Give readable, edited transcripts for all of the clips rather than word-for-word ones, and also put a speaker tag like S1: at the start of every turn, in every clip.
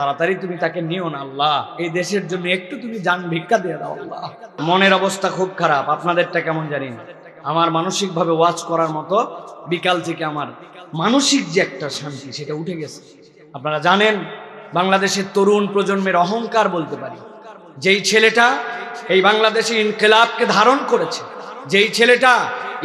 S1: তাড়াতাড়ি তুমি তাকে নিও না আল্লাহ, এই দেশের জন্য একটু তুমি জান ভিক্ষা দিয়ে দাও আল্লাহ। মনের অবস্থা খুব খারাপ, আপনাদেরটা কেমন জানি না। আমার মানসিক ভাবে ওয়াজ করার মতো বিকাল থেকে আমার মানসিক যে একটা শান্তি সেটা উঠে গেছে। আপনারা জানেন বাংলাদেশের তরুণ প্রজন্মের অহংকার বলতে পারি, যেই ছেলেটা এই বাংলাদেশে ইনকিলাবকে ধারণ করেছে, যেই ছেলেটা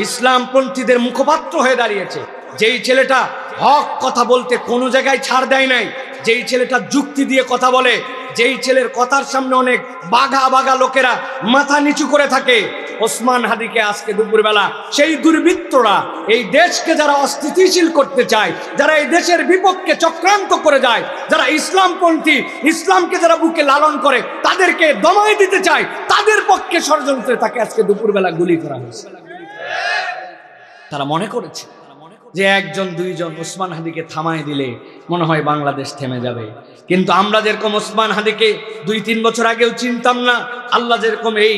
S1: ইসলামপন্থীদের মুখপাত্র হয়ে দাঁড়িয়েছে, যেই ছেলেটা হক কথা বলতে কোনো জায়গায় ছাড় দেয় নাই, যেই ছেলেটা যুক্তি দিয়ে কথা বলে, যেই ছেলের কথার সামনে অনেক বাঘা বাঘা লোকেরা মাথা নিচু করে থাকে, ওসমান হাদিকে আজকে দুপুরবেলা সেই দুর্বৃত্তরা এই দেশকে যারা অস্থিতিশীল করতে চায়, যারা এই দেশের বিপক্ষে চক্রান্ত করে যায়, যারা ইসলামপন্থী, ইসলামকে যারা বুকে লালন করে তাদেরকে দমায় দিতে চায়, তাদের পক্ষে ষড়যন্ত্রে তাকে আজকে দুপুরবেলা গুলি করা হয়েছে। তারা মনে করেছে যে একজন দুইজন ওসমান হাদিকে থামায় দিলে মনে হয় বাংলাদেশ থেমে যাবে। কিন্তু আমরা যেরকম ওসমান হাদিকে 2-3 বছর আগেও চিনতাম না, আল্লাহ যেরকম এই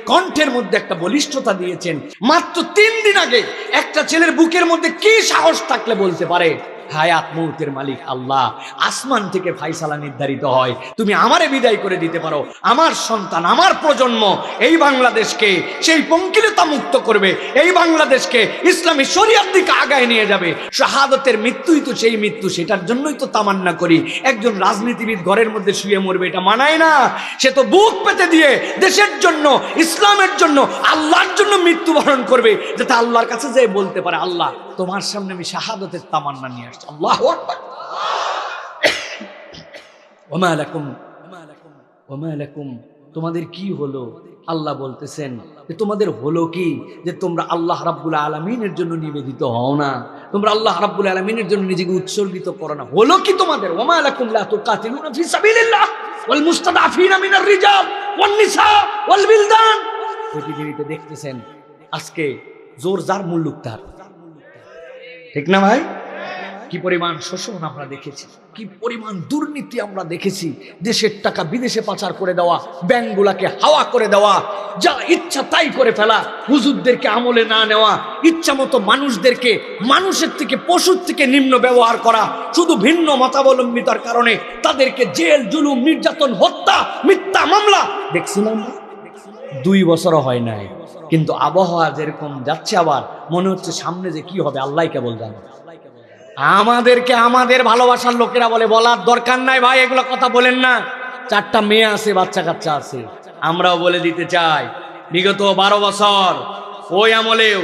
S1: কণ্ঠের মধ্যে একটা বলিষ্ঠতা দিয়েছেন, মাত্র 3 দিন আগে একটা ছেলের বুকের মধ্যে কি সাহস থাকলে বলতে পারে হায়াত মৌতের মালিক আল্লাহ, আসমান থেকে ফাইসালা নির্ধারিত হয়, তুমি আমারে বিদায় করে দিতে পারো, আমার সন্তান আমার প্রজন্ম এই বাংলাদেশকে সেই পঙ্কিলতা মুক্ত করবে, এই বাংলাদেশকে ইসলামী শরিয়াত দিকে আগায় নিয়ে যাবে। শাহাদতের মৃত্যুই তো সেই মৃত্যু, সেটার জন্যই তো তামান্না করি। একজন রাজনীতিবিদ ঘরের মধ্যে শুয়ে মরবে এটা মানায় না, সে তো বুক পেতে দিয়ে দেশের জন্য, ইসলামের জন্য, আল্লাহর জন্য মৃত্যুবরণ করবে, যাতে আল্লাহর কাছে যেয়ে বলতে পারে আল্লাহ তোমার সামনে আমি শাহাদতের তামান্না নিয়ে আসছি। আল্লাহু আকবার। ওমা লাকুম, তোমাদের কি হলো? আল্লাহ বলতেছেন যে তোমাদের হলো কি যে তোমরা আল্লাহ রাব্বুল আলামিনের জন্য নিবেদিত হও না, তোমরা আল্লাহ রাব্বুল আলামিনের জন্য নিজেকে উৎসর্গিত করো না। হলো কি তোমাদের? ওমা লাকুম লা তুকাতিলুনা ফি সাবিলিল্লাহ ওয়াল মুস্তাদআফিনা মিনার রিজাল ওয়ান নিসা ওয়াল বিলদান। পৃথিবীতে দেখতেছেন আজকে জোর যার মুল্লুক তার, ঠিক না ভাই? কি পরিমাণ শোষণ আমরা দেখেছি, কি পরিমাণ দুর্নীতি আমরা দেখেছি, দেশের টাকা বিদেশে পাচার করে দেওয়া, ব্যাংকগুলাকে হাওয়া করে দেওয়া, যা ইচ্ছা তাই করে ফেলা, হুজুরদেরকে আমলে না নেওয়া, ইচ্ছা মতো মানুষদেরকে মানুষের থেকে পশুর থেকে নিম্ন ব্যবহার করা, শুধু ভিন্ন মতাবলম্বিতার কারণে তাদেরকে জেল জুলুম নির্যাতন হত্যা মিথ্যা মামলা দেখছিলাম। 2 বছরও হয় নাই, কিন্তু আবহাওয়া যেরকম যাচ্ছে আবার মনে হচ্ছে সামনে যে কি হবে আল্লাহ কেবল জানে। আমাদেরকে আমাদের ভালোবাসার লোকেরা বলে বলার দরকার নাই ভাই, এগুলো কথা বলেন না, 4টা মেয়ে আছে, বাচ্চা কাচ্চা আছে। আমরাও বলে দিতে চাই বিগত 12 বছর ওই আমলেও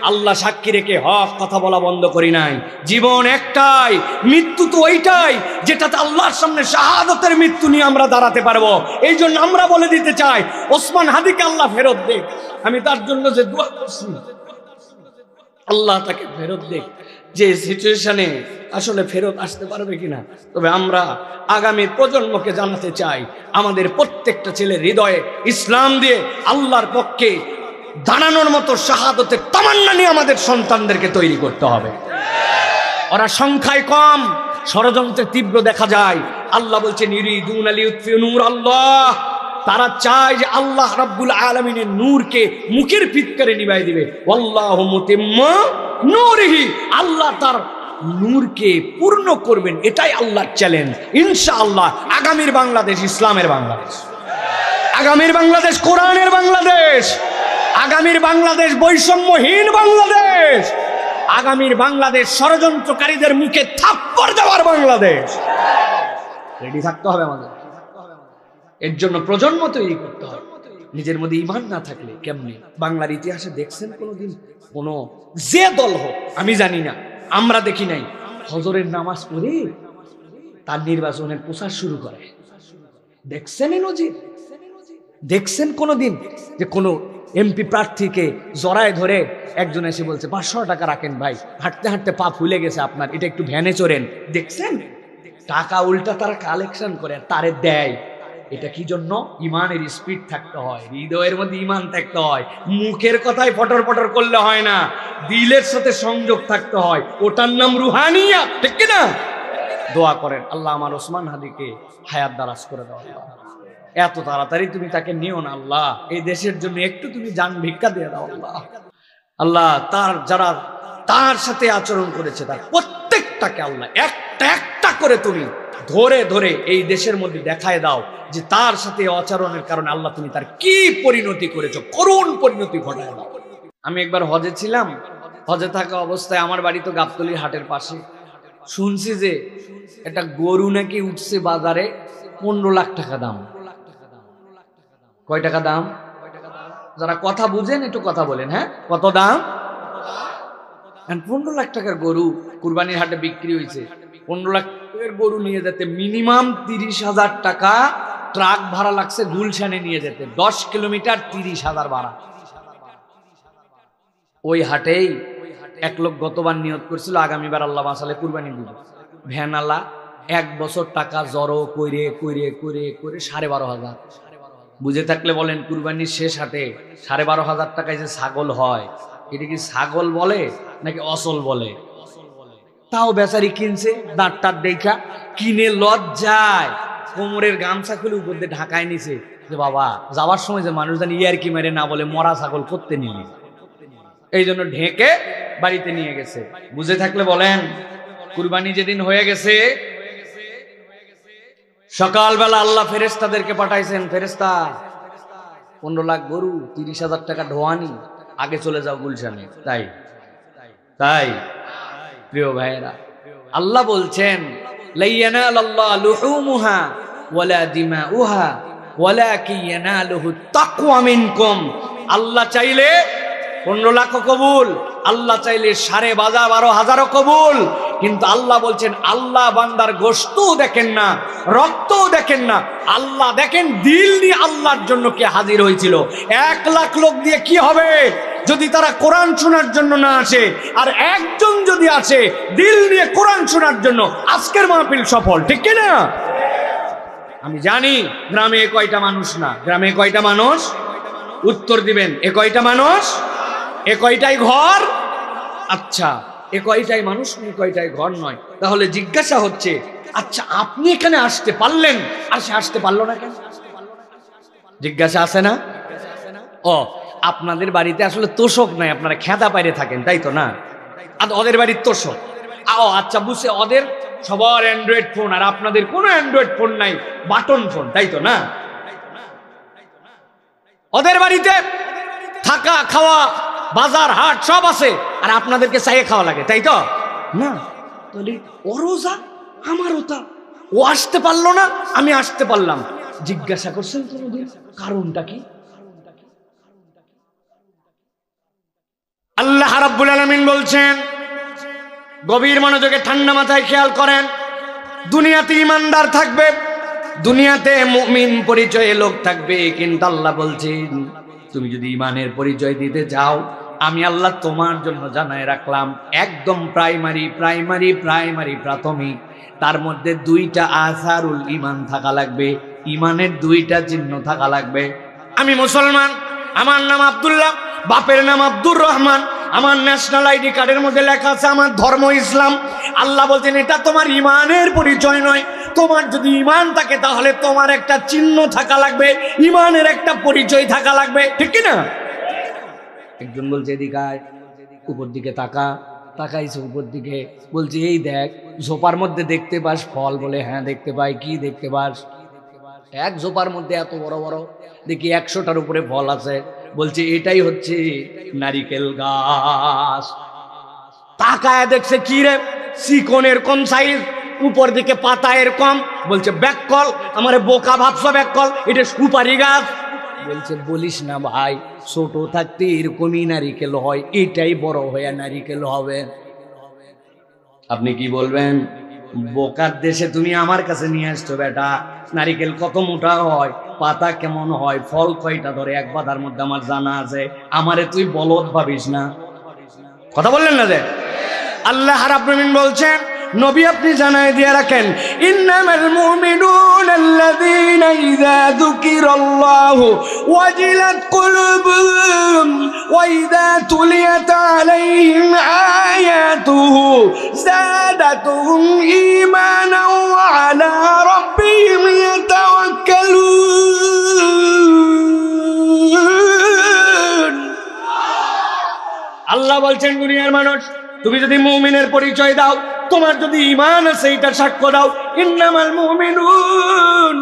S1: আল্লাহ সাক্ষী রেখে হক কথা বলা বন্ধ করি নাই। জীবন একটাই, মৃত্যু তো ওইটাই যেটাতে আল্লাহর সামনে শাহাদতের মৃত্যু নিয়ে আমরা দাঁড়াতে পারবো। এই জন্য আমরা বলে দিতে চাই ওসমান হাদিকে আল্লাহ ফেরত দেখ। আমি তার জন্য যে দোয়া করছি আল্লাহ তাকে ফেরত দেখ, যে সিচুয়েশনে আসলে ফেরত আসতে পারবে কিনা। তবে আমরা আগামী প্রজন্মকে জানাতে চাই আমাদের প্রত্যেকটা ছেলের হৃদয়ে ইসলাম দিয়ে আল্লাহর পক্ষে দাঁড়ানোর মতো শাহাদতের তামান্না নিয়ে আমাদের সন্তানদেরকে তৈরি করতে হবে। ওরা সংখ্যায় কম, ষড়যন্ত্রে তীব্র দেখা যায়। আল্লাহ বলছে ইউরিদুনা লিইউতফিউ নূরাল্লাহ, তারা চায় যে আল্লাহ রাব্বুল আলামিনের নূরকে মুখের ফিৎকারে নিভাই দিবে। ওয়াল্লাহু মুতিম্মু নূরিহি, আল্লাহ তার নূরকে পূর্ণ করবেন, এটাই আল্লাহর চ্যালেঞ্জ। ইনশাআল্লাহ আগামীর বাংলাদেশ ইসলামের বাংলাদেশ, আগামীর বাংলাদেশ কোরআনের বাংলাদেশ, আগামীর বাংলাদেশ বৈষম্যহীন বাংলাদেশ, আগামীর বাংলাদেশ ষড়যন্ত্রকারীদের মুখে থাপ্পড় দেওয়ার বাংলাদেশ। রেডি থাকতে হবে আমাদের, এর জন্য প্রজন্ম তৈরি করতে হবে। নিজের মধ্যে ঈমান না থাকলে কেমনে? বাংলার ইতিহাসে দেখছেন কোনোদিন কোন যে দল হোক, আমি জানি না, আমরা দেখি নাই, হজরের নামাজ পড়ে তার নির্বাচনের প্রচার শুরু করে? দেখছেন এই নজির? দেখছেন কোনোদিন যে কোনো এমপি প্রার্থীকে জড়ায় ধরে একজন এসে বলছে 500 টাকা রাখেন ভাই, হাঁটতে হাঁটতে পা ফুলে গেছে আপনার, এটা একটু ভ্যানে চড়েন? দেখছেন? টাকা উল্টা তারা কালেকশন করে তারে দেয়। এটা কি জন্য? ইমানের স্পিড থাকতে হয়, হৃদয়ের মধ্যে ইমান থাকতে হয়। মুখের কথায় পটর পটর করলে হয় না, দিলের সাথে সংযোগ থাকতে হয়, ওটার নাম রুহানিয়াত, ঠিক কি না? দোয়া করেন আল্লাহ আমার ওসমান হাদিকে হায়াত দারাজ করে দাও। এত তাড়াতাড়ি তুমি তাকে নিও না আল্লাহ, এই দেশের জন্য একটু তুমি জান ভিক্ষা দিয়ে দাও আল্লাহ। আল্লাহ তার যারা তার সাথে আচরণ করেছে তার প্রত্যেকটাকে আল্লাহ একটা একটা করে তুমি ধরে ধরে এই দেশের মধ্যে দেখায় দাও যে তার সাথে আচরণের কারণে আল্লাহ তুমি তার কি পরিণতি করেছো, করুণ পরিণতি ঘটায় দাও। আমি একবার হজে ছিলাম, হজে থাকা অবস্থায় আমার বাড়ি তো গাবতলী হাটের পাশে, শুনছি যে একটা গরু নাকি উঠছে বাজারে 15 লাখ টাকা দাম। কয় টাকা দাম? যারা কথা বুঝেন একটু কথা বলেন। হ্যাঁ, কত দাম? 15 লাখ টাকার গরু কুরবানির হাটে বিক্রি হয়েছে। 15 লাখ টাকার গরু নিয়ে যেতে মিনিমাম 30,000 টাকা ট্রাক ভাড়া লাগছে গুলশানে নিয়ে যেতে, 10 কিলোমিটার 30,000 ভাড়া। ওই হাটেই এক লোক গতবার নিয়ত করছিল আগামীবার আল্লাহ বাঁচালে কুরবানি দিব। ভ্যানালা 1 বছর টাকা জড়ো করে করে করে করে 12,500। বুঝে থাকলে বলেন, কুরবানির শেষ হাটে 12,500 টাকায় যে ছাগল হয়, এটা কি ছাগল বলে নাকি অসল বলে? তাও বেচারি কিনছে, দাঁত টাত দেখা কিনে লজ্জায় কোমরের গামছা খুলে উপর দিয়ে ঢাকায় নিছে যে বাবা যাওয়ার সময় যে মানুষ জানি ইয়ার কি মেরে না বলে মরা ছাগল করতে নিলি, এই জন্য ঢেকে বাড়িতে নিয়ে গেছে। বুঝে থাকলে বলেন, কুরবানি যেদিন হয়ে গেছে সকালবেলা আল্লাহ ফেরেশতাদেরকে পাঠাইছেন, ফেরেশতা 15 লাখ গরু 30,000 টাকা ঢোয়ানি, আগে চলে যাও গুলশানে। তাই তাই প্রিয় ভাইয়েরা, আল্লাহ বলছেন লাইয়ানালাল্লাহু লুহুমুহা ওয়ালা দিমাউহা ওয়ালাকিন ইয়ানালুহুত তাকওয়া মিনকুম। আল্লাহ চাইলে 15 লাখ কবুল, আল্লাহ চাইলে 12,500 কবুল। কিন্তু আল্লাহ বলছেন আল্লাহ বান্দার গোশতও দেখেন না, রক্তও দেখেন না, আল্লাহ দেখেন দিল নিয়ে আল্লাহর জন্য কে হাজির হয়েছিল। 1 লাখ লোক দিয়ে কি হবে যদি তারা কোরআন শোনার জন্য না আসে? আর একজন যদি আসে দিল নিয়ে কোরআন শোনার জন্য, আজকের মাহফিল সফল, ঠিক কিনা? আমি জানি গ্রামে কয়টা মানুষ না, গ্রামে কয়টা মানুষ? উত্তর দিবেন, এ কয়টা মানুষ? এ কয়টাই ঘর? আচ্ছা, এ কয়টাই মানুষ, এ কয়টাই ঘর নয়। তাহলে জিজ্ঞাসা হচ্ছে, আচ্ছা আপনি এখানে আসতে পারলেন আর সে আসতে পারলো না কেন? জিজ্ঞাসা আছে না? ও, আপনাদের বাড়িতে আসলে তোষক নাই, আপনারা খেদা পাইরে থাকেন, তাই তো না? আর ওদের বাড়ির তোষক। ও আচ্ছা, বুঝছে, ওদের সবার অ্যান্ড্রয়েড ফোন আর আপনাদের কোনো অ্যান্ড্রয়েড ফোন নাই, বাটন ফোন, তাই তো না? ওদের বাড়িতে থাকা খাওয়া বাজার হাট সব আছে আর আপনাদেরকে চাইয়ে খাওয়া লাগে, তাই তো না? তাহলে ওরও যা আমারও তা, ও আসতে পারলো না আমি আসতে পারলাম। জিজ্ঞাসা করছেন কোনদিন কারণটা কি? আল্লাহ রাব্বুল আলামিন বলছেন, গভীর মনোযোগে ঠান্ডা মাথায় খেয়াল করেন, দুনিয়াতে ইমানদার থাকবে, দুনিয়াতে মুমিন পরিচয়ে লোক থাকবে, কিন্তু আল্লাহ বলছেন তুমি যদি ইমানের পরিচয় দিতে চাও, আমি আল্লাহ তোমার জন্য জানায় রাখলাম একদম প্রাইমারি প্রাইমারি প্রাইমারি প্রাথমিক, তার মধ্যে 2টা আসারুল ইমান থাকা লাগবে, ইমানের 2টা চিহ্ন থাকা লাগবে। আমি মুসলমান, আমার নাম আব্দুল্লাহ, বাপের নাম আব্দুর রহমান, আমার ন্যাশনাল আইডি কার্ডের মধ্যে লেখা আছে আমার ধর্ম ইসলাম। আল্লাহ বলছেন এটা তোমার ইমানের পরিচয় নয়। তোমার যদি ইমান থাকে তাহলে তোমার একটা চিহ্ন থাকা লাগবে, ইমানের একটা পরিচয় থাকা লাগবে, ঠিক কি না? একজন বলছে এদিকে আয়, উপর দিকে তাকা, তাকাইছে উপর দিকে, বলছে এই দেখ ঝোপার মধ্যে দেখতে পাস ফল? বলে হ্যাঁ দেখতে পাই। কি দেখতে পাস? এক ঝোপার মধ্যে এত বড় বড়, দেখি 100টার উপরে ফল আছে। বলছে এটাই হচ্ছে নারিকেল গাছ। তাকায় দেখছে কি রে, চিকন এরকম সাইজ, উপর দিকে পাতা এরকম। বলছে ব্যাককল, আমারে বোকা ভাবছো ব্যাককল, এটা সুপারি গাছ। বলছে বলিস না ভাই, ছোট থাকতে এরকমই নারিকেল হয়, এটাই বড় হয়ে নারিকেল হবে। আপনি কি বলবেন? বোকার দেশে তুমি আমার কাছে নিয়ে আসছো বেটা, নারিকেল কত মোটা হয়, পাতা কেমন হয়, ফল কয়টা ধরে, এক পাতার মধ্যে আমার জানা আছে, আমারে তুই বলদ ভাবিস না। কথা বললেন না যে? আল্লাহ রাব্বুল আলামিন বলছেন নবী আপনি জানায় দিয়ে রাখেন, ইন্নামাল মুমিনুনা আল্লাযীনা ইযা যুকিরাল্লাহু ওয়াজিলাত কুলুবুহুম ওয়া ইযা তুলিয়াত আলাইহিম আয়াতুহু যাদাতুহুম ঈমানান ওয়া আলা রাব্বিহিম ইয়াতাওয়াক্কালুন। আল্লাহ বলছেন দুনিয়ার মানুষ, তুমি যদি মুমিনের পরিচয় দাও, তোমার যদি ঈমান আছে এটা সাক্ষ্য দাও। ইন্নামাল মুমিনুন,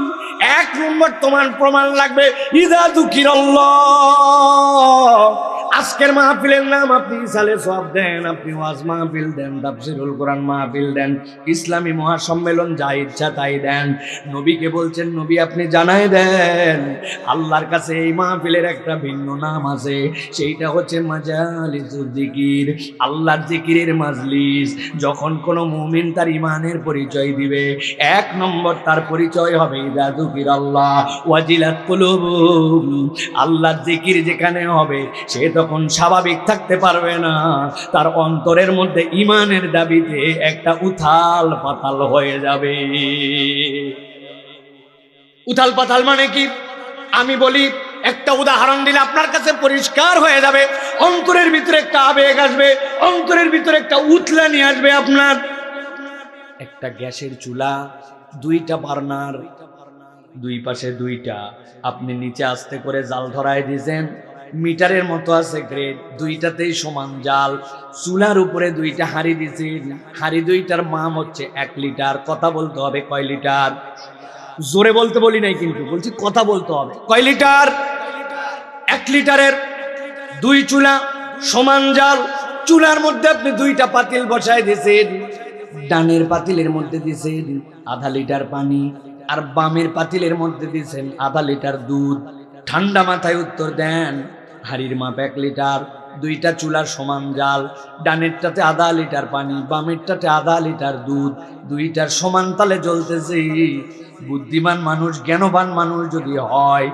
S1: 1 নম্বর তোমার প্রমাণ লাগবে ইযা যুকিরাল্লাহ। আজকের মাহফিলের নাম আপনি ইসালে সওয়াব দেন, আপনি ওয়াজ মাহফিল দেন, তাফসীরুল কোরআন মাহফিল দেন, ইসলামী মহাসম্মেলন যা ইচ্ছা তাই দেন। নবীকে বলছেন, নবী আপনি জানাই দেন আল্লাহর কাছে এই মাহফিলের একটা ভিন্ন নাম আছে, সেইটা হচ্ছে মাজালিসুল যিকির, আল্লাহর জিকিরের মাজলিস। যখন কোনো মুমিন তার ঈমানের পরিচয় দিবে, 1 নম্বর তার পরিচয় হবে ইযা যুকিরাল্লাহ ওয়াজিলাত কুলুবুহুম। আল্লাহর জিকির যেখানে হবে সে তখন স্বাভাবিক থাকতে পারবে না, তার অন্তরের মধ্যে ঈমানের দাবিতে একটা উথাল পাতাল হয়ে যাবে। উথাল পাতাল মানে কি? আমি বলি, একটা উদাহরণ দিলে আপনার কাছে পরিষ্কার হয়ে যাবে। অন্তরের ভিতরে একটা আবেগ আসবে, অন্তরের ভিতরে একটা উতলানি আসবে। আপনার একটা গ্যাসের চুলা, 2টা বার্নার, 2 পাশে 2টা, আপনি নিচে আস্তে করে জাল ধরায় দিয়েছেন, মিটারের মতো আছে গ্রেড, 2টাতেই সমান জাল। চুলার উপরে 2টা হাঁড়ি দিয়েছেন, হাঁড়ি 2টার মাপ হচ্ছে 1 লিটার। কথা বলতে হবে কয় লিটার? জোরে বলতে বলি নাই কিন্তু, বলছি কথা বলতে হবে। কয় লিটার? 1 লিটারের 2 চুলা, সমান জাল। চুলার মধ্যে আপনি 2টা পাতিল বসায় দিয়েছেন। ডানের পাতিলের মধ্যে দিয়েছেন আধা লিটার পানি, আর বামের পাতিলের মধ্যে দিয়েছেন আধা লিটার দুধ। ঠান্ডা মাথায় উত্তর দেন, হাড়ির মাপ 1 লিটার, 2টা চুলার সমান জাল, ডানেরটাতে আধা লিটার পানি, বামেরটাতে আধা লিটার দুধ, 2টার সমান তালে জ্বলতেছে। বুদ্ধিমান মানুষ, জ্ঞানবান মানুষ যদি হয়,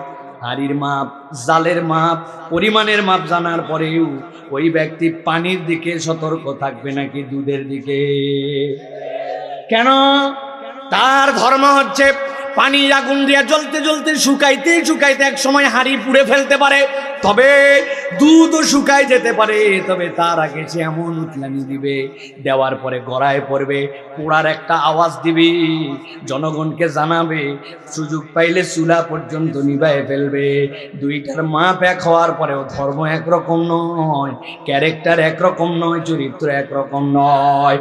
S1: হাড়ির মাপ, জালের মাপ, পরিমাণের মাপ জানার পরেও ওই ব্যক্তি পানির দিকে সতর্ক থাকবে নাকি দুধের দিকে? কেন? তার ধর্ম হচ্ছে পানি আগুন দিয়া জ্বলতে জ্বলতে শুকাইতে শুকাইতে এক সময় হাঁড়ি পুড়ে ফেলতে পারে, তবে দুধও শুকায় যেতে পারে। তবে তার আগে সে এমন উতলানি দিবে, দেওয়ার পরে গড়ায় পড়বে, পোড়ার একটা আওয়াজ দিবে, জনগণকে জানাবে, সুযোগ পাইলে চুলা পর্যন্ত নিভায়ে ফেলবে। 2টার মাপ 1 হওয়ার পরেও ধর্ম একরকম নয়, ক্যারেক্টার একরকম নয়, চরিত্র একরকম নয়।